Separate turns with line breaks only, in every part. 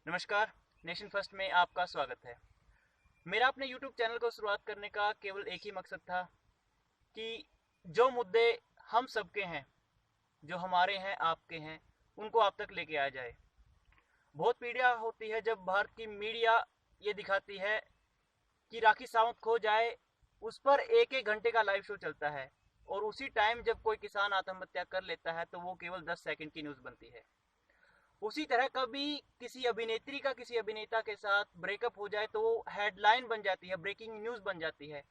नमस्कार। Nation first में आपका स्वागत है। मेरा अपने YouTube चैनल को शुरुआत करने का केवल एक ही मकसद था कि जो मुद्दे हम सबके हैं, जो हमारे हैं, आपके हैं, उनको आप तक लेके आया जाए। बहुत पीड़ा होती है जब भारत की मीडिया ये दिखाती है कि राखी सावंत खो जाए, उस पर एक एक घंटे का लाइव शो चलता है और उसी टाइम जब कोई किसान आत्महत्या कर लेता है तो वो केवल 10 सेकंड की न्यूज़ बनती है। उसी तरह कभी किसी अभिनेत्री का किसी अभिनेता के साथ ब्रेकअप हो जाए तो वो हेडलाइन बन जाती है, ब्रेकिंग न्यूज बन जाती है।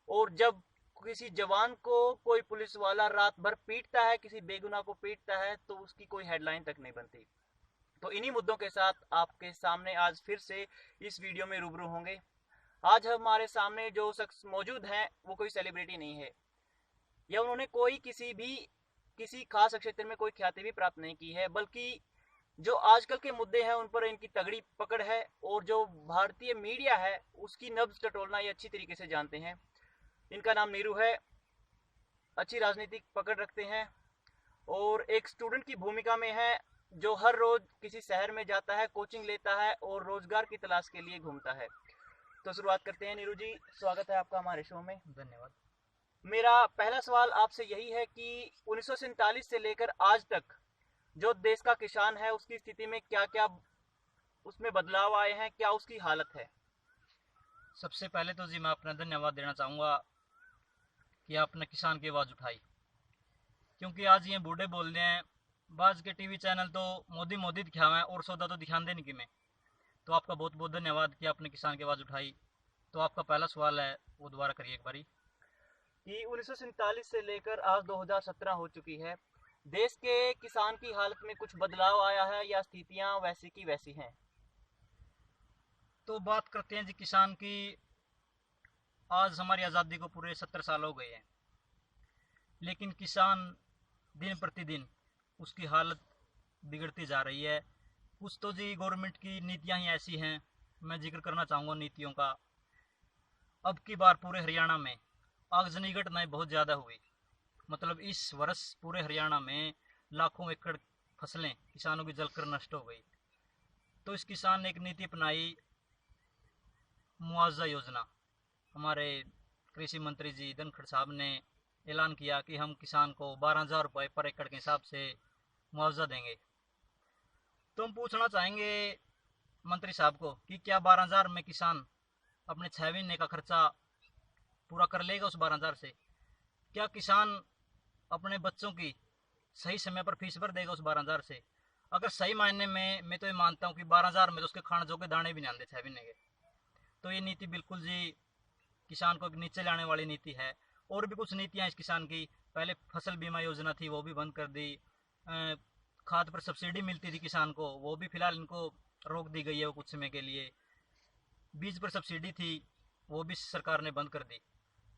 और जब किसी जवान को कोई पुलिस वाला रात भर पीटता है, किसी बेगुनाह को पीटता है, तो उसकी कोई हेडलाइन तक नहीं बनती। तो इन्हीं मुद्दों के साथ आपके सामने आज फिर से इस वीडियो में रूबरू होंगे। आज हमारे सामने जो शख्स मौजूद हैं वो कोई सेलिब्रिटी नहीं है, या उन्होंने कोई किसी खास क्षेत्र में कोई ख्याति भी प्राप्त नहीं की है, बल्कि जो आजकल के मुद्दे हैं उन पर इनकी तगड़ी पकड़ है और जो भारतीय मीडिया है उसकी नब्ज टटोलना ये अच्छी तरीके से जानते हैं। इनका नाम नीरू है। अच्छी राजनीतिक पकड़ रखते हैं और एक स्टूडेंट की भूमिका में है जो हर रोज किसी शहर में जाता है, कोचिंग लेता है और रोजगार की तलाश के लिए घूमता है। तो शुरुआत करते हैं। नीरू जी, स्वागत है आपका हमारे शो में।
धन्यवाद।
मेरा पहला सवाल आपसे यही है कि 1947 से लेकर आज तक जो देश का किसान है उसकी स्थिति में क्या क्या उसमें बदलाव आए हैं, क्या उसकी हालत है?
सबसे पहले तो जी मैं अपना धन्यवाद देना चाहूँगा कि आपने किसान की आवाज़ उठाई, क्योंकि आज ये बूढ़े बोल रहे हैं, बाज के टीवी चैनल तो मोदी मोदी दिखावे हैं और सौदा तो दिखाते नहीं कि मैं। तो आपका बहुत बहुत धन्यवाद कि आपने किसान की आवाज़ उठाई। तो आपका पहला सवाल है वो दोबारा करिए एक बारी।
कि 1947 से लेकर आज 2017 हो चुकी है, देश के किसान की हालत में कुछ बदलाव आया है या स्थितियां वैसी की वैसी हैं?
तो बात करते हैं जी किसान की। आज हमारी आज़ादी को पूरे 70 साल हो गए हैं, लेकिन किसान दिन प्रतिदिन उसकी हालत बिगड़ती जा रही है। कुछ तो जी गवर्नमेंट की नीतियां ही ऐसी हैं। मैं जिक्र करना चाहूँगा नीतियों का। अब की बार पूरे हरियाणा में आगजनी घटनाएं बहुत ज़्यादा हुई। मतलब इस वर्ष पूरे हरियाणा में लाखों एकड़ फसलें किसानों की जलकर नष्ट हो गई। तो इस किसान ने एक नीति अपनाई, मुआवजा योजना। हमारे कृषि मंत्री जी धनखड़ साहब ने ऐलान किया कि हम किसान को 12,000 रुपये पर एकड़ के हिसाब से मुआवजा देंगे। तो हम पूछना चाहेंगे मंत्री साहब को कि क्या 12,000 में किसान अपने 6 महीने का खर्चा पूरा कर लेगा? उस 12,000 से क्या किसान अपने बच्चों की सही समय पर फीस भर देगा? उस 12,000 से अगर सही मायने में मैं तो ये मानता हूँ कि 12,000 में तो उसके खाने जो के दाने भी नहीं आते 6 महीने के। तो ये नीति बिल्कुल जी किसान को नीचे लाने वाली नीति है। और भी कुछ नीतियाँ इस किसान की, पहले फसल बीमा योजना थी वो भी बंद कर दी। खाद पर सब्सिडी मिलती थी किसान को, वो भी फिलहाल इनको रोक दी गई है वो कुछ समय के लिए। बीज पर सब्सिडी थी वो भी सरकार ने बंद कर दी।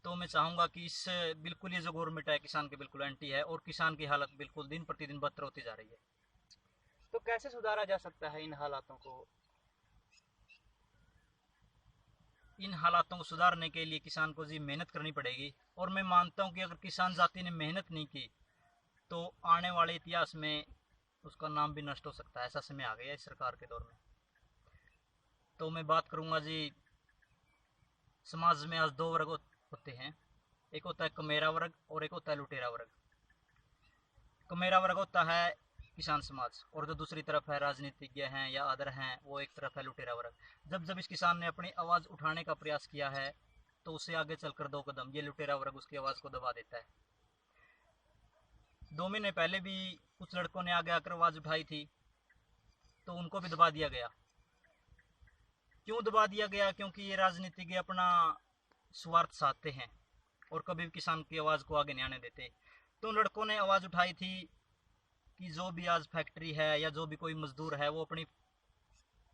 तो मैं चाहूँगा कि इस बिल्कुल ये जो गवर्नमेंट है किसान के बिल्कुल एंटी है और किसान की हालत बिल्कुल दिन प्रतिदिन बदतर होती जा रही है।
तो कैसे सुधारा जा सकता है इन हालातों को?
इन हालातों को सुधारने के लिए किसान को जी मेहनत करनी पड़ेगी। और मैं मानता हूँ कि अगर किसान जाति ने मेहनत नहीं की तो आने वाले इतिहास में उसका नाम भी नष्ट हो सकता है। ऐसा समय आ गया इस सरकार के दौर में। तो मैं बात करूँगा जी, समाज में आज दो वर्ग होते हैं। एक होता है कमेरा वर्ग और एक होता है लुटेरा वर्ग। कमेरा वर्ग होता है किसान समाज, और जो दूसरी तरफ है राजनीतिज्ञ हैं या अदर हैं, वो एक तरफ है लुटेरा वर्ग। जब जब इस किसान ने अपनी आवाज़ उठाने का प्रयास किया है तो उसे आगे चलकर 2 कदम ये लुटेरा वर्ग उसकी आवाज़ को दबा देता है। 2 महीने पहले भी कुछ लड़कों ने आगे आकर आवाज़ उठाई थी तो उनको भी दबा दिया गया। क्यों दबा दिया गया? क्योंकि ये राजनीतिज्ञ अपना स्वार्थ साधते हैं और कभी भी किसान की आवाज़ को आगे नहीं आने देते। तो लड़कों ने आवाज़ उठाई थी कि जो भी आज फैक्ट्री है या जो भी कोई मजदूर है वो अपनी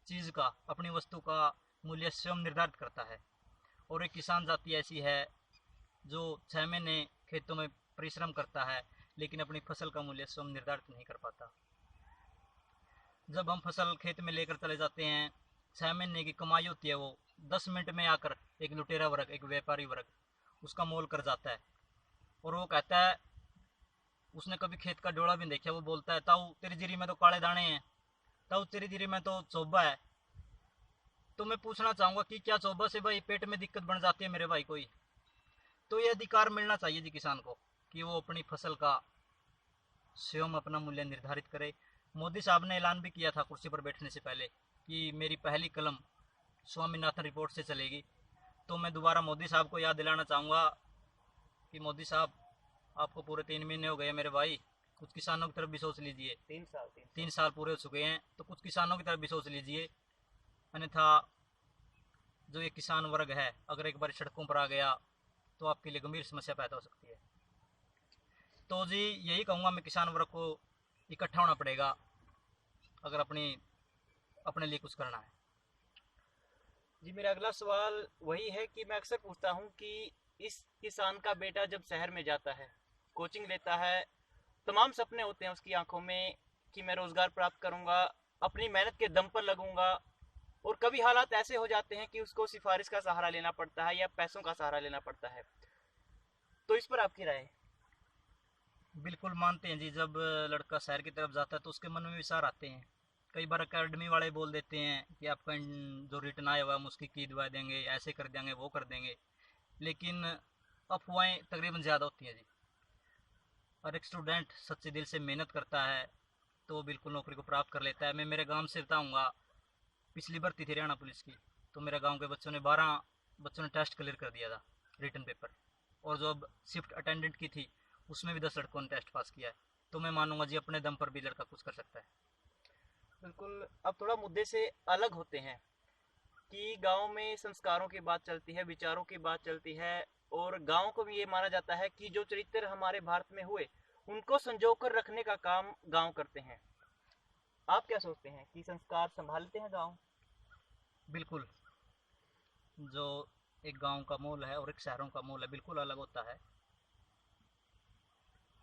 चीज़ का, अपनी वस्तु का मूल्य स्वयं निर्धारित करता है। और एक किसान जाति ऐसी है जो 6 महीने खेतों में परिश्रम करता है लेकिन अपनी फसल का मूल्य स्वयं निर्धारित नहीं कर पाता। जब हम फसल खेत में लेकर चले जाते हैं, 6 महीने की कमाई होती है, वो 10 मिनट में आकर एक लुटेरा वर्ग, एक व्यापारी वर्ग उसका मोल कर जाता है। और वो कहता है, उसने कभी खेत का डोला भी नहीं देखा, वो बोलता है ताऊ तेरी जीरी में तो काले दाने हैं, ताऊ तेरी जीरी में तो चोबा है, तो मैं पूछना चाहूँगा कि क्या चौबा से भाई पेट में दिक्कत बन जाती है मेरे भाई कोई, तो ये अधिकार मिलना चाहिए जी किसान को कि वो अपनी फसल का स्वयं अपना मूल्य निर्धारित करे। मोदी साहब ने ऐलान भी किया था कुर्सी पर बैठने से पहले कि मेरी पहली कलम स्वामीनाथन रिपोर्ट से चलेगी। तो मैं दोबारा मोदी साहब को याद दिलाना चाहूँगा कि मोदी साहब, आपको पूरे 3 महीने हो गए मेरे भाई, कुछ किसानों की तरफ भी सोच लीजिए।
3 साल
3 साल पूरे हो चुके हैं, तो कुछ किसानों की तरफ भी सोच लीजिए। अन्यथा जो ये किसान वर्ग है अगर एक बार सड़कों पर आ गया तो आपके लिए गंभीर समस्या पैदा हो सकती है। तो जी यही कहूँगा मैं, किसान वर्ग को इकट्ठा होना पड़ेगा अगर अपने लिए कुछ करना है।
जी। मेरा अगला सवाल वही है कि मैं अक्सर पूछता हूँ कि इस किसान का बेटा जब शहर में जाता है, कोचिंग लेता है, तमाम सपने होते हैं उसकी आंखों में कि मैं रोजगार प्राप्त करूंगा, अपनी मेहनत के दम पर लगूंगा, और कभी हालात ऐसे हो जाते हैं कि उसको सिफारिश का सहारा लेना पड़ता है या पैसों का सहारा लेना पड़ता है। तो इस पर आपकी राय है?
बिल्कुल मानते हैं जी, जब लड़का शहर की तरफ जाता है तो उसके मन में विचार आते हैं। कई बार अकेडमी वाले बोल देते हैं कि आपका जो रिटर्न आया हुआ हम उसकी की दिवा देंगे, ऐसे कर देंगे, वो कर देंगे, लेकिन अफवाहें तकरीबन ज़्यादा होती हैं जी। और एक स्टूडेंट सच्चे दिल से मेहनत करता है तो वो बिल्कुल नौकरी को प्राप्त कर लेता है। मैं मेरे गांव से बताऊंगा, पिछली भर्ती थी हरियाणा पुलिस की, तो मेरे गांव के बच्चों ने 12 बच्चों ने टेस्ट क्लियर कर दिया था, रिटर्न पेपर। और जो अब शिफ्ट अटेंडेंट की थी उसमें भी 10 लड़कों ने टेस्ट पास किया है। तो मैं मानूंगा जी अपने दम पर भी लड़का कुछ कर सकता है।
बिल्कुल। अब थोड़ा मुद्दे से अलग होते हैं कि गांव में संस्कारों की बात चलती है, विचारों की बात चलती है, और गांव को भी ये माना जाता है कि जो चरित्र हमारे भारत में हुए उनको संजो कर रखने का काम गांव करते हैं। आप क्या सोचते हैं कि संस्कार संभालते हैं गांव?
बिल्कुल। जो एक गांव का मोल है और एक शहरों का मोल है बिल्कुल अलग होता है।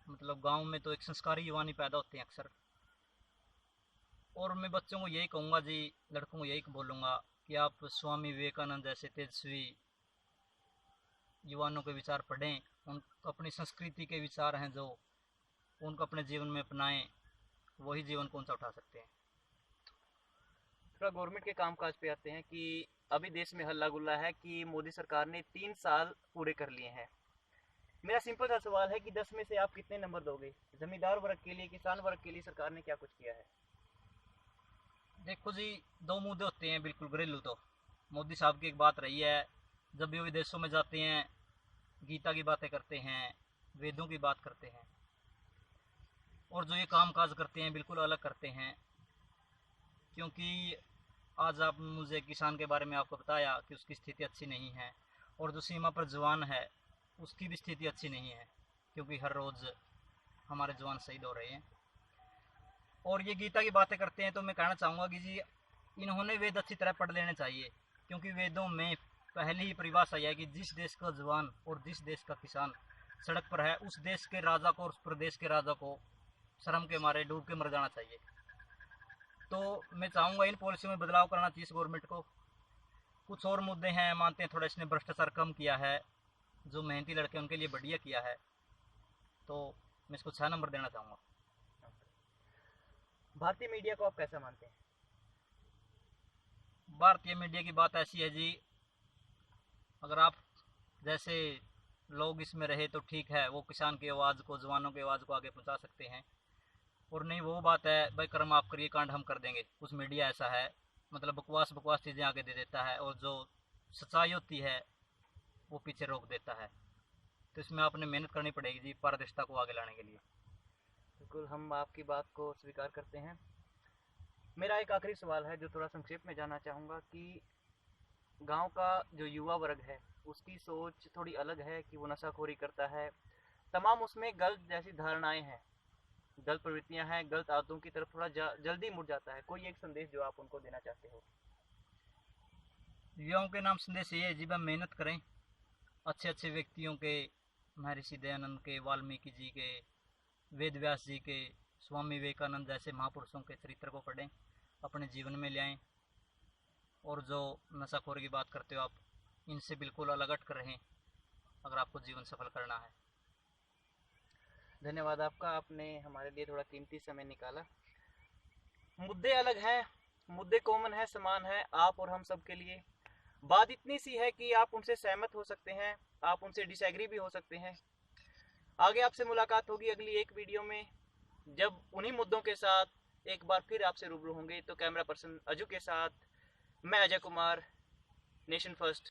मतलब गांव में तो एक संस्कारी युवानी पैदा होते हैं अक्सर। और मैं बच्चों को यही कहूँगा जी, लड़कों को यही बोलूँगा कि आप स्वामी विवेकानंद जैसे तेजस्वी युवानों के विचार पढ़ें, उन अपनी संस्कृति के विचार हैं जो उनको अपने जीवन में अपनाएं, वही जीवन को ऊंचा उठा सकते हैं।
थोड़ा गवर्नमेंट के कामकाज पे आते हैं कि अभी देश में हल्ला गुल्ला है कि मोदी सरकार ने 3 साल पूरे कर लिए हैं। मेरा सिंपल सा सवाल है कि 10 में से आप कितने नंबर दोगे? जमींदार वर्ग के लिए, किसान वर्ग के लिए सरकार ने क्या कुछ किया है?
देखो जी, दो मुद्दे होते हैं बिल्कुल घरेलू। तो मोदी साहब की एक बात रही है, जब भी वो विदेशों में जाते हैं गीता की बातें करते हैं, वेदों की बात करते हैं, और जो ये काम काज करते हैं बिल्कुल अलग करते हैं। क्योंकि आज आप मुझे किसान के बारे में आपको बताया कि उसकी स्थिति अच्छी नहीं है, और जो सीमा पर जवान है उसकी भी स्थिति अच्छी नहीं है, क्योंकि हर रोज़ हमारे जवान शहीद हो रहे हैं। और ये गीता की बातें करते हैं, तो मैं कहना चाहूँगा कि जी इन्होंने वेद अच्छी तरह पढ़ लेने चाहिए, क्योंकि वेदों में पहली ही परिभाषा है कि जिस देश का जवान और जिस देश का किसान सड़क पर है, उस देश के राजा को और उस प्रदेश के राजा को शर्म के मारे डूब के मर जाना चाहिए। तो मैं चाहूँगा इन पॉलिसी में बदलाव करना चाहिए इस गवर्नमेंट को। कुछ और मुद्दे हैं, मानते हैं थोड़ा इसने भ्रष्टाचार कम किया है, जो मेहनती लड़के उनके लिए बढ़िया किया है, तो मैं इसको 6 नंबर देना चाहूँगा।
भारतीय मीडिया को आप कैसा मानते हैं?
भारतीय मीडिया की बात ऐसी है जी, अगर आप जैसे लोग इसमें रहे तो ठीक है, वो किसान की आवाज़ को, जवानों की आवाज़ को आगे पहुंचा सकते हैं। और नहीं वो बात है भाई कर्म आप करिए कांड हम कर देंगे, कुछ मीडिया ऐसा है मतलब बकवास बकवास चीज़ें आगे दे देता है, और जो सच्चाई होती है वो पीछे रोक देता है। तो इसमें आपने मेहनत करनी पड़ेगी जी पारदर्शिता को आगे लाने के लिए।
बिल्कुल, हम आपकी बात को स्वीकार करते हैं। मेरा एक आखिरी सवाल है जो थोड़ा संक्षेप में जानना चाहूँगा कि गांव का जो युवा वर्ग है उसकी सोच थोड़ी अलग है कि वो नशाखोरी करता है, तमाम उसमें गलत जैसी धारणाएं हैं, गलत प्रवृत्तियां हैं, गलत आदतों की तरफ थोड़ा जल्दी मुड़ जाता है। कोई एक संदेश जो आप उनको देना चाहते हो?
युवाओं के नाम संदेश ये है जी, वह मेहनत करें, अच्छे अच्छे व्यक्तियों के, महर्षि दयानंद के, वाल्मीकि जी के, वेद व्यास जी के, स्वामी विवेकानंद जैसे महापुरुषों के चरित्र को पढ़ें, अपने जीवन में ले आएं। और जो नशाखोरी की बात करते हो आप, इनसे बिल्कुल अलग हट कर रहें अगर आपको जीवन सफल करना है।
धन्यवाद आपका, आपने हमारे लिए थोड़ा कीमती समय निकाला। मुद्दे अलग हैं, मुद्दे कॉमन है, समान है आप और हम सब के लिए। बात इतनी सी है कि आप उनसे सहमत हो सकते हैं, आप उनसे डिसएग्री भी हो सकते हैं। आगे आपसे मुलाकात होगी अगली एक वीडियो में, जब उन्हीं मुद्दों के साथ एक बार फिर आपसे रूबरू होंगे। तो कैमरा पर्सन अजू के साथ मैं अजय कुमार, नेशन फर्स्ट।